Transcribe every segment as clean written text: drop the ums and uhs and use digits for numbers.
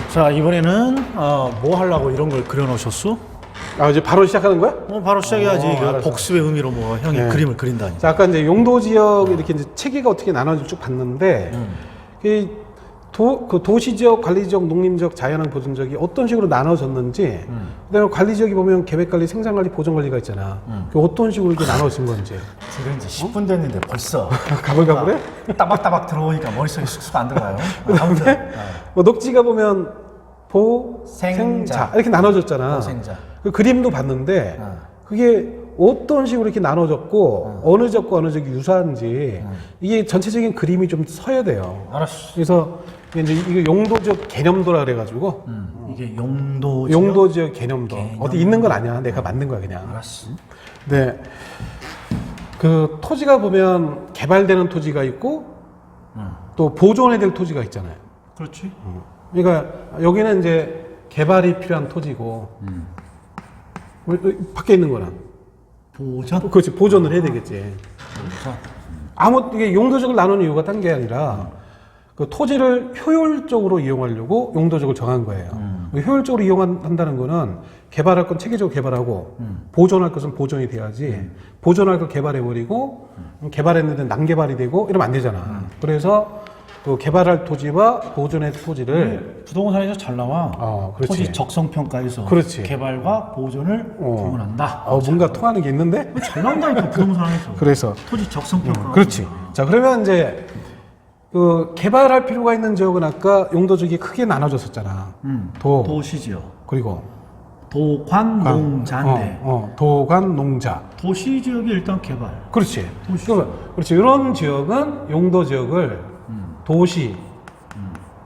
자, 이번에는 뭐 하려고 이런 걸 그려놓으셨어? 아, 이제 바로 시작하는 거야? 바로 시작해야지. 그 알았어. 복습의 의미로 뭐 형이 네. 그림을 그린다니. 자, 아까 이제 용도 지역 이렇게 이제 체계가 어떻게 나눠질지 쭉 봤는데, 이 도시 지역, 관리 지역, 농림 지역, 자연환 보존 지역이 어떤 식으로 나눠졌는지, 그다음에 관리 지역이 보면 계획 관리, 생산 관리, 보존 관리가 있잖아. 그 어떤 식으로 이렇게 나눠진 건지. 지금 이제 10분 됐는데 벌써 가볼까 그래? 따박따박 들어오니까 머릿속에 쑥쑥 안 들어가요. 그다음에 뭐 녹지가 보면 보, 생자 이렇게 나눠졌잖아. 보생자. 그 그림도 봤는데 그게 어떤 식으로 이렇게 나눠졌고 어느 지역과 어느 지역이 유사한지 이게 전체적인 그림이 좀 서야 돼요. 알았어. 그래서 이제 이게 용도적 개념도라 그래가지고 이게 용도 용도적 개념도 어디 있는 건 아니야. 내가 만든 거야 그냥. 알았어. 네. 그 토지가 보면 개발되는 토지가 있고 또 보존해야 될 토지가 있잖아요. 그렇지. 그러니까 여기는 이제 개발이 필요한 토지고 밖에 있는 거는 보전. 그렇지 보존을 해야 되겠지. 이게 용도적을 나누는 이유가 딴 게 아니라 그 토지를 효율적으로 이용하려고 용도적을 정한 거예요. 효율적으로 이용한다는 거는 개발할 건 체계적으로 개발하고 보존할 것은 보존이 돼야지 보존할 걸 개발해버리고 개발했는데 난개발이 되고 이러면 안 되잖아. 그래서 그 개발할 토지와 보존의 토지를 부동산에서 잘 나와. 그렇지. 토지 적성 평가에서 그렇지. 개발과 보존을 구분한다. 뭔가 통하는 게 있는데? 잘 나온다니까 부동산에서. 그래서 토지 적성 평가. 그렇지. 자, 그러면 이제 그 개발할 필요가 있는 지역은 아까 용도적이 크게 나눠졌었잖아. 도시지역. 그리고 도관, 농자인데. 도관, 농자. 도시 지역이 일단 개발. 그렇지. 그렇지. 이런 지역은 용도 지역을 도시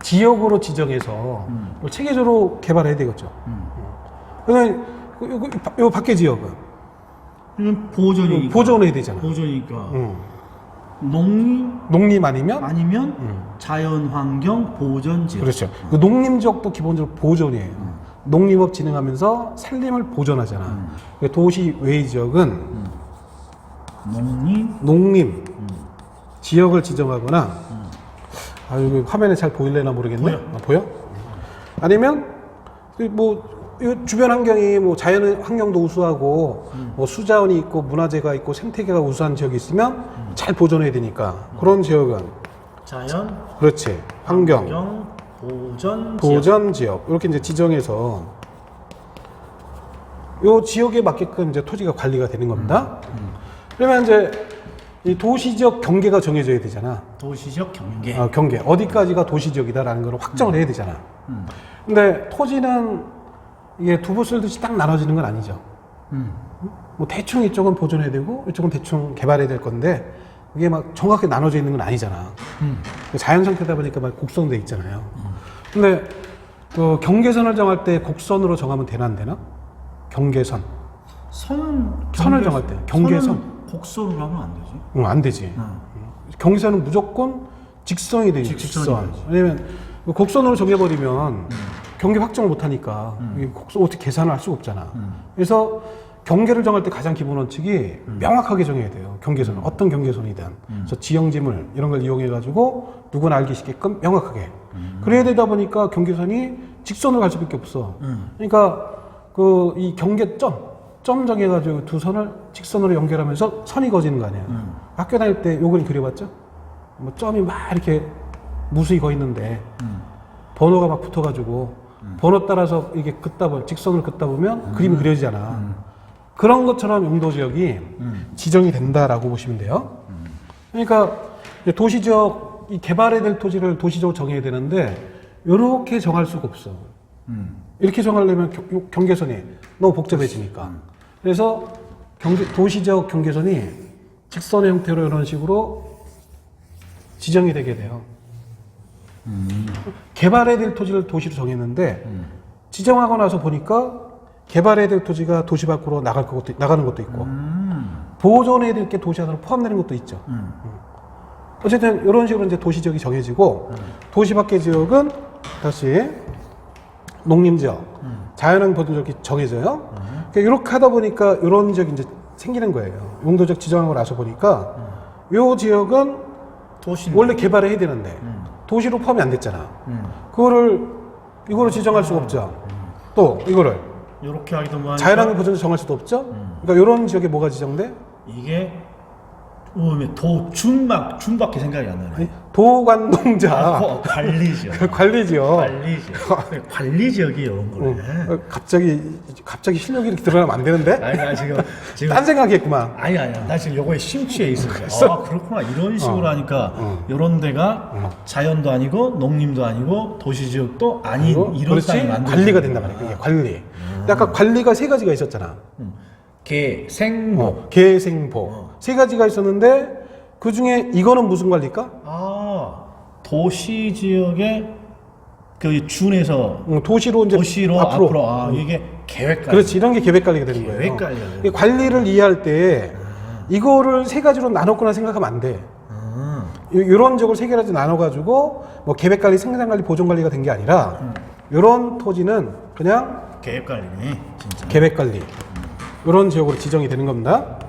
지역으로 지정해서 체계적으로 개발해야 되겠죠. 그다음에 요 밖에 지역은 이건 보존이니까. 보존해야 되잖아. 보존이니까. 농림 아니면 자연환경 보전 지역. 그렇죠. 그 농림 지역도 기본적으로 보존이에요. 농림업 진행하면서 산림을 보존하잖아. 도시 외의 지역은 농림 지역을 지정하거나 여기 화면에 잘 보일래나 모르겠네. 보여? 아니면 이 주변 환경이 자연 환경도 우수하고 수자원이 있고 문화재가 있고 생태계가 우수한 지역이 있으면 잘 보존해야 되니까 그런 지역은 자연 그렇지. 환경 보전 지역 이렇게 이제 지정해서 요 지역에 맞게끔 이제 토지가 관리가 되는 겁니다. 그러면 이제 이 도시지역 경계가 정해져야 되잖아. 도시지역 경계. 경계. 어디까지가 도시지역이다라는 걸 확정을 해야 되잖아. 근데 토지는 이게 두부 쓸듯이 딱 나눠지는 건 아니죠. 대충 이쪽은 보존해야 되고 이쪽은 대충 개발해야 될 건데 이게 막 정확하게 나눠져 있는 건 아니잖아. 자연 상태다 보니까 막 곡선돼 있잖아요. 근데 그 경계선을 정할 때 곡선으로 정하면 되나 안 되나? 경계선. 선을 정할 때 경계선. 곡선으로 하면 안 되지. 안 되지. 경계선은 무조건 직선이 되지. 직선. 왜냐면 곡선으로 정해버리면 경계 확정을 못하니까 곡선 어떻게 계산을 할 수가 없잖아. 그래서 경계를 정할 때 가장 기본 원칙이 명확하게 정해야 돼요. 경계선은 어떤 경계선이든. 그래서 지형지물 이런 걸 이용해 가지고 누구나 알기 쉽게끔 명확하게. 그래야 되다 보니까 경계선이 직선으로 갈 수밖에 없어. 그러니까 그 이 경계점 정해가지고 두 선을 직선으로 연결하면서 선이 그어지는 거 아니야. 학교 다닐 때 요걸 그려봤죠? 점이 막 이렇게 무수히 거 있는데 번호가 막 붙어가지고 번호 따라서 이게 직선으로 긋다 보면 그림이 그려지잖아. 그런 것처럼 용도지역이 지정이 된다라고 보시면 돼요. 그러니까 도시지역 개발해야 될 토지를 도시적으로 정해야 되는데 이렇게 정할 수가 없어. 이렇게 정하려면 경계선이 너무 복잡해지니까. 그래서 도시적 경계선이 직선의 형태로 이런 식으로 지정이 되게 돼요. 개발해야 될 토지를 도시로 정했는데 지정하고 나서 보니까 개발해야 될 토지가 도시 밖으로 나가는 것도 있고 보존해야 될 게 도시 안으로 포함되는 것도 있죠. 어쨌든 이런 식으로 이제 도시지역이 정해지고 도시 밖의 지역은 다시 농림지역, 자연환경 보존지역이 정해져요. 그러니까 이렇게 하다 보니까 이런 지역이 이제 생기는 거예요. 용도적 지정하고 나서 보니까 이 지역은 원래 개발을 해야 되는데 도시로 포함이 안 됐잖아. 그거를 이거를 지정할 수가 없죠. 또 이거를 이렇게 하기도 뭐 자연환경 보존지 정할 수도 없죠. 그러니까 이런 지역에 뭐가 지정돼? 이게 준밖에 생각이 안 나네. 도관농자 관리지역. 관리지역. 관리지역이 이런 거네. 갑자기 실력이 이렇게 드러나면 안 되는데? 아니 나 지금 딴 생각했구만. 아니 나 지금 요거에 심취해 있었어. 아 그렇구나 이런 식으로 하니까 이런 데가 자연도 아니고 농림도 아니고 도시지역도 아닌 이런 그렇지? 땅이 만들 관리가 된단 말이야. 이게 관리. 아까 관리가 세 가지가 있었잖아. 개, 생모. 개생보 세 가지가 있었는데 그 중에 이거는 무슨 관리일까? 도시 지역에 그 준해서 도시로 이제 도시로 앞으로 이게 계획 관리. 그렇지, 이런 게 계획 관리가 되는 거예요. 계획 관리가 이 관리를 이해할 때 이거를 세 가지로 나눴구나 생각하면 안 돼. 이런 지역을 세 개로 나눠가지고 뭐 계획 관리, 생산 관리, 보존 관리가 된 게 아니라 이런 토지는 그냥 계획 관리네, 진짜. 계획 관리. 이런 지역으로 지정이 되는 겁니다.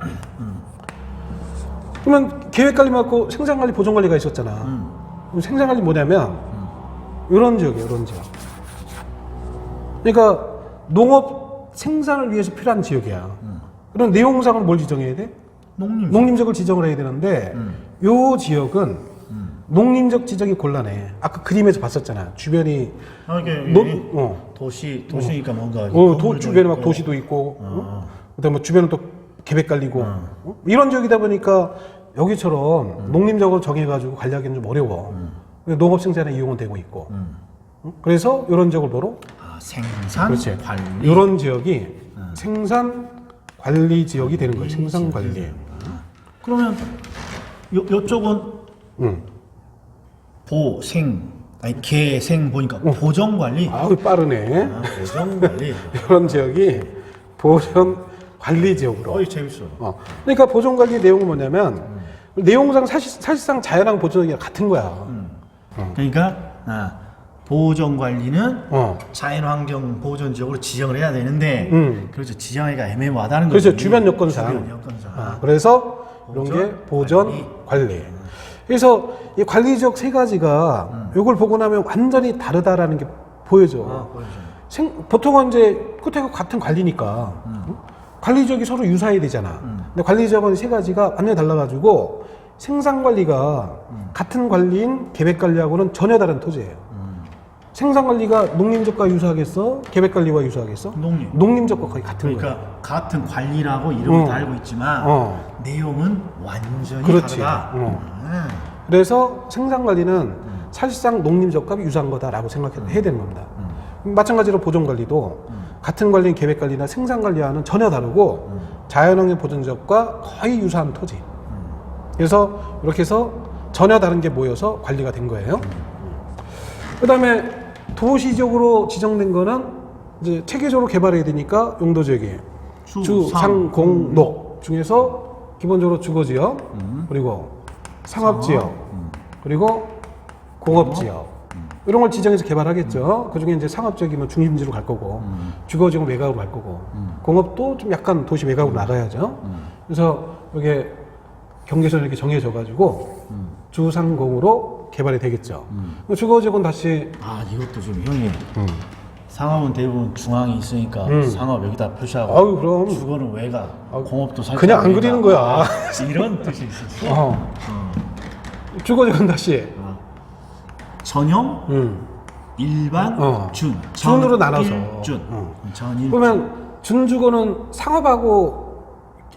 그러면 계획 관리 맞고 생산 관리, 보존 관리가 있었잖아. 그럼 생산 관리 뭐냐면 이런 지역이에요, 이런 지역. 그러니까 농업 생산을 위해서 필요한 지역이야. 그런 내용상은 뭘 지정해야 돼? 농림적을 지정을 해야 되는데 요 지역은 농림적 지정이 곤란해. 아까 그림에서 봤었잖아. 주변이 도시니까 뭔가 주변에 막 도시도 있고 그다음에 주변은 또 계획 관리고 이런 지역이다 보니까 여기처럼 농림적으로 정해가지고 관리하기는 좀 어려워. 농업 생산에 이용은 되고 있고. 그래서 이런 지역을 뭐로? 생산 그렇지. 관리. 이런 지역이 생산 관리 지역이 되는 거예요. 생산 관리. 그러면 요쪽은 개생 보니까 보존 관리. 아우 빠르네. 보존 관리. 이런 지역이 보존 관리 지역으로. 재밌어. 그러니까 보존 관리 내용은 뭐냐면 내용상 사실상 자연환경 보존이랑 같은 거야. 그러니까 보존 관리는 자연환경 보존 지역으로 지정을 해야 되는데 그렇죠. 지정하기가 애매모하다는 거죠. 그렇죠. 주변 여건상. 그래서 이런 게 보존 관리. 그래서 이 관리 지역 세 가지가 이걸 보고 나면 완전히 다르다라는 게 보여져. 보통은 이제 끝에 같은 관리니까 관리 지역이 서로 유사해야 되잖아. 근데 관리 지역은 세 가지가 완전히 달라가지고 생산 관리가 같은 관리인 계획 관리하고는 전혀 다른 토지예요. 생산 관리가 농림적과 유사하겠어? 계획 관리와 유사하겠어? 농림적과 거의 같은 거예요. 그러니까 같은 관리라고 이름을 다 알고 있지만 내용은 완전히 그렇지. 다르다. 그래서 생산 관리는 사실상 농림적과 유사한 거다라고 생각해야 되는 겁니다. 마찬가지로 보존 관리도 같은 관리인 계획 관리나 생산 관리와는 전혀 다르고 자연환경 보존 지역과 거의 유사한 토지. 그래서 이렇게 해서 전혀 다른 게 모여서 관리가 된 거예요. 그다음에 도시적으로 지정된 거는 이제 체계적으로 개발해야 되니까 용도 지역이 주상공로 중에서 기본적으로 주거 지역, 그리고 상업 지역, 그리고 공업 지역 이런 걸 지정해서 개발하겠죠. 그 중에 이제 상업 지역이면 중심지로 갈 거고, 주거 지역은 외곽으로 갈 거고, 공업도 좀 약간 도시 외곽으로 나가야죠. 그래서 이게 경계선이 이렇게 정해져-가지고 주상공으로 개발이 되겠죠. 주거 지역은 다시 이것도 좀 형이 상업은 대부분 중앙이 있으니까 상업 여기다 표시하고 아유 그럼 주거는 외곽, 공업도 살짝 그냥 안 외곽. 그리는 거야. 이런 뜻이 있었어. 주거 지역은 다시 전용, 일반, 준으로 나눠서. 전일. 그러면 준주거는 상업하고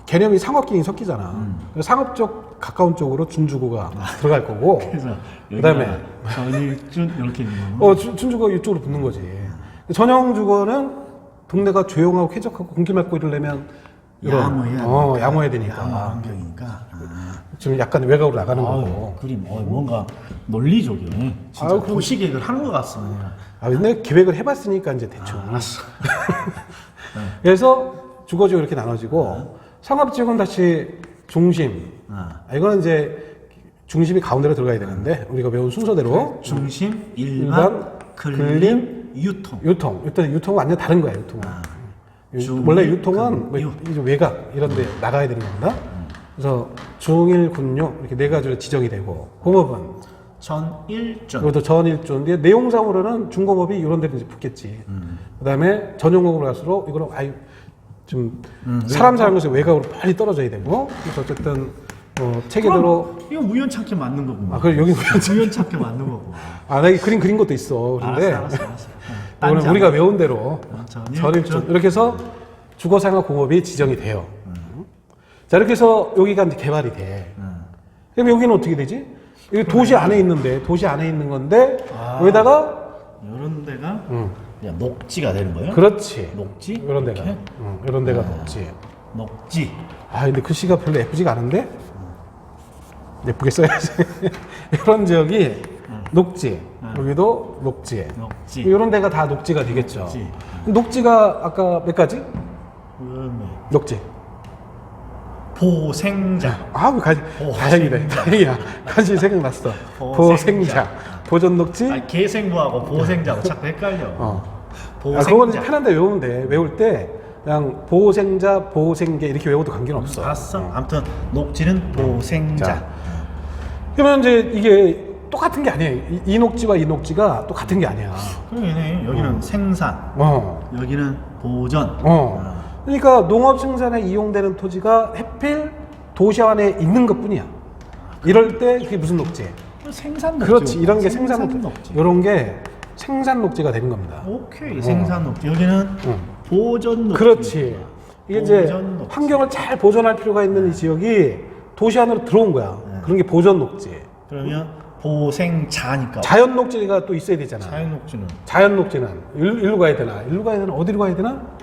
개념이 상업기능이 섞이잖아. 상업적 가까운 쪽으로 준주거가 들어갈 거고. 그래서 그다음에 전일준 이렇게 있는 거. 준주거 이쪽으로 붙는 거지. 전형주거는 동네가 조용하고 쾌적하고 공기 맑고 이러려면 양호해야 되니까. 양호 환경이니까. 지금 약간 외곽으로 나가는 거고. 그림 뭔가 논리적이네. 진짜 도시계획을 하는 것 같습니다. 근데 기획을 해봤으니까 이제 대충. 알았어. 그래서 주거지역 이렇게 나눠지고 상업지역은 다시 중심. 이거는 이제 중심이 가운데로 들어가야 되는데 우리가 배운 순서대로 중심, 일반, 근림, 유통. 유통은 완전 다른 거야. 유통은. 원래 유통은 이제 외곽 이런 데 나가야 되는 겁니다. 그래서 중일, 군용 이렇게 네 가지로 지정이 되고 공업은 전일존. 이것도 전일조인데 내용상으로는 중공업이 이런 데는 이제 붙겠지. 그다음에 전용공업으로 갈수록 이거는 아유 좀 사람 사는 것이 외곽으로 빨리 떨어져야 되고 그래서 어쨌든 체계대로 이거 우연찮게 맞는 거고. 아 그래 여기 우연찮게 맞는 거고. 아 내가 그림 그린 것도 있어. 그런데 알았어. 이거는 우리가 외운 대로 전일존. 전일조 이렇게 해서 주거생활공업이 지정이 돼요. 자 이렇게 해서 여기가 이제 개발이 돼. 그럼 여기는 어떻게 되지? 여기 도시 안에 있는데 도시 안에 있는 건데 여기다가 이런 데가 그냥 녹지가 되는 거예요? 그렇지. 녹지? 이런 데가 이렇게? 이런 데가 녹지. 녹지. 아 근데 글씨가 별로 예쁘지가 않은데 예쁘게 써야지. 이런 지역이 녹지. 여기도 녹지. 녹지. 이런 데가 다 녹지가 되겠죠. 녹지. 녹지가 아까 몇 가지? 그다음에 녹지. 보생자. 아우 다행이네. 다행이야. 간신히 생각났어. 보생자. 보존 녹지. 아니, 개생부하고 보생자하고 자꾸 헷갈려. 아, 보생자. 그거는 편한데 외우면 돼. 외울 때 그냥 보생자, 보생계 이렇게 외워도 관계는 없어. 알았어. 아무튼 녹지는 보생자. 자, 그러면 이제 이게 똑같은 게 아니에요. 이 녹지와 이 녹지가 똑같은 게 아니야. 그러네. 여기는 생산, 여기는 보전. 그러니까 농업 생산에 이용되는 토지가 해필 도시 안에 있는 것뿐이야. 이럴 때 그게 무슨 녹지? 생산 녹지. 그렇지. 이런 게 생산 녹지. 이런 게 생산 녹지가 되는 겁니다. 오케이. 생산 녹지. 여기는 보전 녹지. 그렇지. 이게 이제 보전 녹지. 환경을 잘 보존할 필요가 있는 이 지역이 도시 안으로 들어온 거야. 그런 게 보전 녹지. 그러면 보생자니까. 자연 녹지가 또 있어야 되잖아. 자연 녹지는 자연 녹지는 일로 가야 되나? 일로 가야 되나? 어디로 가야 되나?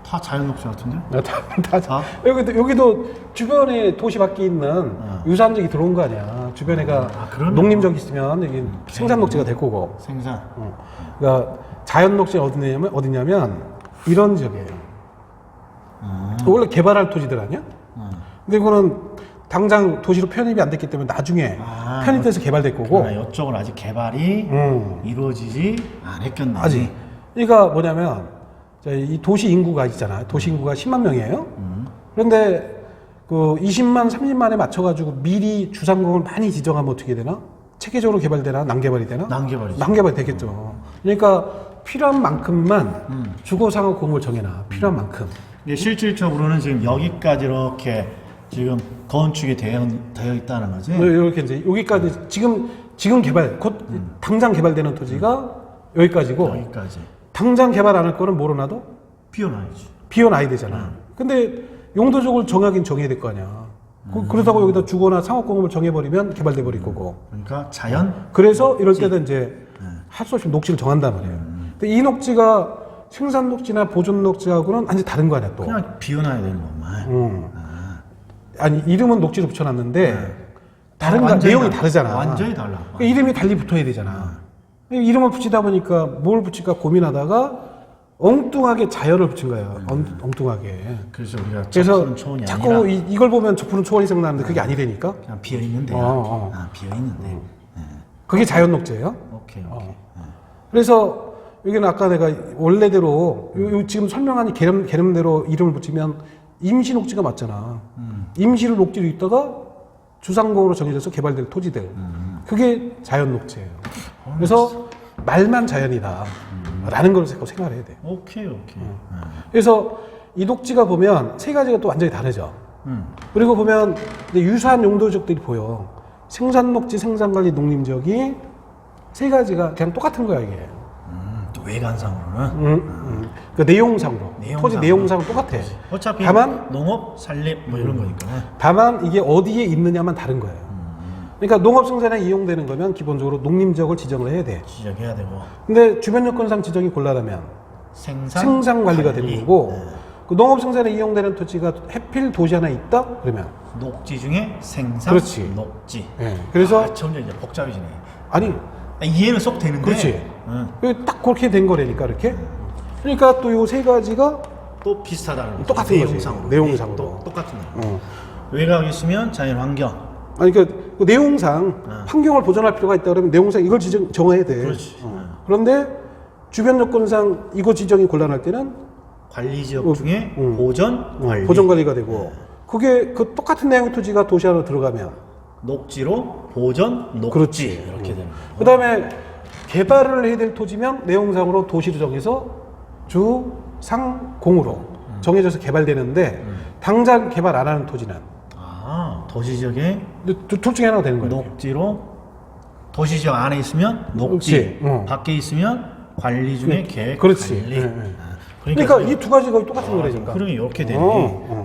다 자연 녹지 같은데? 다. 여기도 주변에 도시 밖에 있는 유산적이 들어온 거 아니야. 주변에가 그러면. 농림적 있으면 여기 생산 녹지가 될 거고. 생산. 그러니까 자연 녹지는 어디냐면 이런 지역이에요. 원래 개발할 토지들 아니야? 근데 이거는 당장 도시로 편입이 안 됐기 때문에 나중에 편입돼서 개발될 거고. 그러나 이쪽은 아직 개발이 이루어지지 않았겠네. 아직. 그러니까 뭐냐면 이 도시 인구가 있잖아. 도시 인구가 10만 명이에요. 그런데 그 20만, 30만에 맞춰가지고 미리 주상공을 많이 지정하면 어떻게 되나? 체계적으로 개발되나? 난개발이 되나? 난개발이죠. 난개발이 되겠죠. 그러니까 필요한 만큼만 주거상업 공을 정해놔. 필요한 만큼. 이게 실질적으로는 지금 여기까지 이렇게 지금 건축이 되어 있다는 거지. 이렇게 이제 여기까지 지금 개발 곧 당장 개발되는 토지가 여기까지고 여기까지. 당장 개발 안 할 거는 뭐로 놔둬? 비워놔야지. 비워놔야 되잖아. 근데 용도적으로 정하긴 정해야 될 거 아니야. 그렇다고 여기다 주거나 상업공업을 정해버리면 개발돼 버릴 거고. 그러니까 자연. 그래서 이럴 때는 이제 할 수 없이 녹지를 정한단 말이에요. 근데 이 녹지가 생산 녹지나 보존 녹지하고는 완전히 다른 거 아니야 또. 그냥 비워놔야 되는 것만. 아니 이름은 녹지로 붙여놨는데 다른 거 완전히 내용이 달라. 다르잖아. 완전히 달라. 그러니까 이름이 달리 붙어야 되잖아. 이름을 붙이다 보니까 뭘 붙일까 고민하다가 엉뚱하게 자연을 붙인 거예요. 엉뚱하게. 그래서 우리가 그래서 적푸른 초원이 자꾸 아니라 이걸 보면 적푸른 초원이 생각나는데 그게 아니라니까. 그냥 비어 있는데. 비어 있는데. 그게 자연 녹지예요. 오케이. 그래서 여기는 아까 내가 원래대로 지금 설명한 개념대로 이름을 붙이면 임시 녹지가 맞잖아. 임시로 녹지로 있다가 주상공으로 정해져서 개발될 토지들. 그게 자연 녹지예요. 그래서 말만 자연이다. 라는 걸 생각을 해야 돼. 오케이. 그래서 이 녹지가 보면 세 가지가 또 완전히 다르죠. 그리고 보면 이제 유사한 용도적들이 보여. 생산 녹지, 생산관리 농림지역이 세 가지가 그냥 똑같은 거야 이게. 또 외관상으로는. 그 내용상으로. 토지 내용상으로 똑같아. 어차피 다만 농업, 산림 뭐 이런 거니까. 다만 이게 어디에 있느냐만 다른 거예요. 그러니까 농업 생산에 이용되는 거면 기본적으로 농림지역을 지정을 해야 돼. 지적해야 되고. 근데 주변 여건상 지정이 곤란하면 생산 관리가 되는 거고. 그 농업 생산에 이용되는 토지가 해필 도시 하나 있다? 그러면 녹지 중에 생산 그렇지. 녹지. 그래서 점점 이제 복잡해지네. 아니 이해는 쏙 되는데. 그렇지. 딱 그렇게 된 거라니까 이렇게. 그러니까 또 요 세 가지가 또 비슷하다는 거지. 똑같은 거지. 내용상으로. 내용상으로. 똑같은 거. 외곽이 있으면 자연 환경. 아니 그러니까 그 내용상 환경을 보존할 필요가 있다 그러면 내용상 이걸 정해야 돼. 그렇지. 그런데 주변 여건상 이거 지정이 곤란할 때는 관리 지역 중에 보전 관리. 보존 관리가 되고 그게 그 똑같은 내용의 토지가 도시 안으로 들어가면 녹지로 보전, 녹지 그렇지. 이렇게 되는 거예요. 그다음에 개발을 해야 될 토지면 내용상으로 도시로 정해서 주, 상, 공으로 정해져서 개발되는데 당장 개발 안 하는 토지는 도시 지역에 둘 중에 하나가 되는 거예요. 녹지로 도시 지역 안에 있으면 녹지, 그렇지. 밖에 있으면 관리 중에 계획 그렇지. 관리. 예, 예. 그러니까 이 두 가지가 똑같은 거라니까. 그러면 이렇게 되네.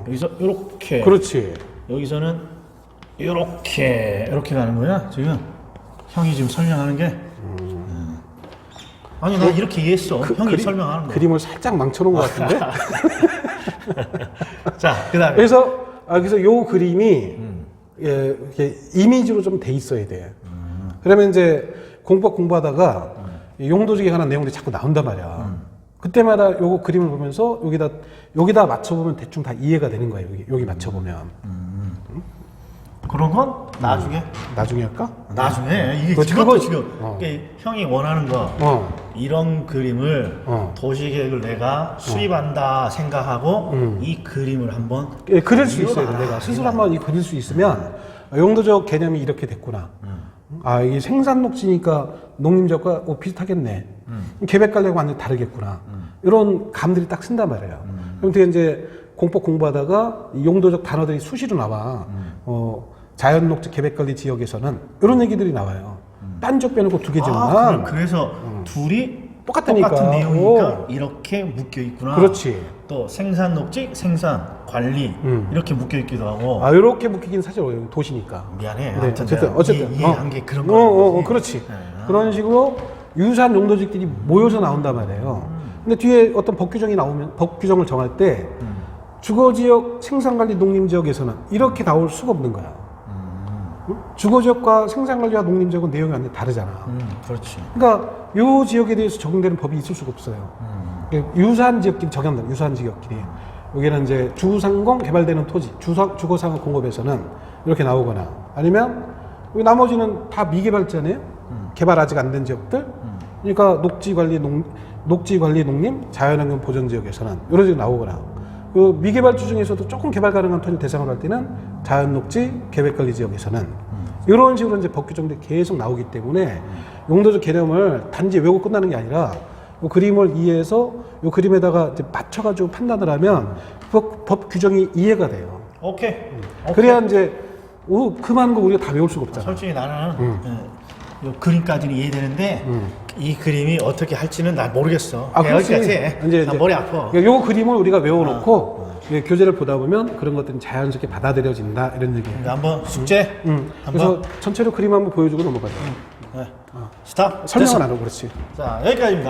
여기서 이렇게. 그렇지. 여기서는 이렇게 가는 거야. 지금 형이 지금 설명하는 게. 아니 나 이렇게 이해했어. 형이 설명하는 거. 그림을 살짝 망쳐놓은 것 같은데. 자, 그다음에 그래서 요 그림이 예, 이렇게 이미지로 좀 돼 있어야 돼. 그러면 이제 공법 공부하다가 이 용도지에 관한 내용들이 자꾸 나온단 말이야. 그때마다 요거 그림을 보면서 여기다 맞춰보면 대충 다 이해가 되는 거예요. 여기 맞춰보면. 그런 건 나중에 나중에 할까? 나중에 이게 그렇지, 그것도 그거- 지금 이게 형이 원하는 거 이런 그림을 도시계획을 내가 수립한다 생각하고 이 그림을 한번 예, 그릴 수 있어야 돼. 그려봐라. 내가 스스로 한번 그릴 수 있으면 용도적 개념이 이렇게 됐구나. 이게 생산녹지니까 농림지역과 비슷하겠네. 계획관리하고 완전히 다르겠구나. 이런 감들이 딱 쓴단 말이에요. 그럼 되게 이제 공법 공부하다가 이 용도적 단어들이 수시로 나와. 자연녹지 계획관리 지역에서는 이런 얘기들이 나와요. 딴 지역 빼놓고 두 개 지역만. 그래서 둘이 똑같으니까. 똑같은 내용이니까 이렇게 묶여 있구나. 그렇지. 또 생산 녹지, 생산 관리 이렇게 묶여 있기도 하고. 이렇게 묶이긴 사실 어려워요. 도시니까. 미안해. 네, 어쨌든 이해한 게 그런 거. 그렇지. 그런 식으로 유사한 용도직들이 모여서 나온단 말이에요. 근데 뒤에 어떤 법 규정이 나오면 법 규정을 정할 때 주거지역 생산관리 농림지역에서는 이렇게 나올 수가 없는 거야. 주거지역과 생산관리와 농림지역은 내용이 완전히 다르잖아. 그렇지. 그러니까 이 지역에 대해서 적용되는 법이 있을 수가 없어요. 유사한 지역끼리 적용된다. 유사한 지역끼리. 여기는 이제 주상공 개발되는 토지, 주거상업 공급에서는 이렇게 나오거나 아니면 여기 나머지는 다 미개발자네요. 개발 아직 안 된 지역들. 그러니까 녹지관리 농림, 자연환경 보전지역에서는 이런 식으로 나오거나 그 미개발지 중에서도 조금 개발 가능한 토지를 대상으로 할 때는 자연녹지 계획관리 지역에서는 이런 식으로 이제 법 규정들이 계속 나오기 때문에 용도적 개념을 단지 외우고 끝나는 게 아니라 이 그림을 이해해서 이 그림에다가 이제 맞춰가지고 판단을 하면 법 규정이 이해가 돼요. 오케이. 그래야 이제 그 많은 거 우리가 다 외울 수가 없잖아. 솔직히 나는 요 그림까지는 이해되는데 이 그림이 어떻게 할지는 난 모르겠어. 그렇지. 여기까지. 나 머리 아파. 요 그림을 우리가 외워놓고 교재를 보다 보면 그런 것들이 자연스럽게 받아들여진다 이런 얘기예요. 그러니까 한번 숙제. 그래서 전체로 그림 한번 보여주고 넘어가죠. 네. 스탑. 설명은 됐어. 안 하고 그렇지. 자, 여기까지입니다.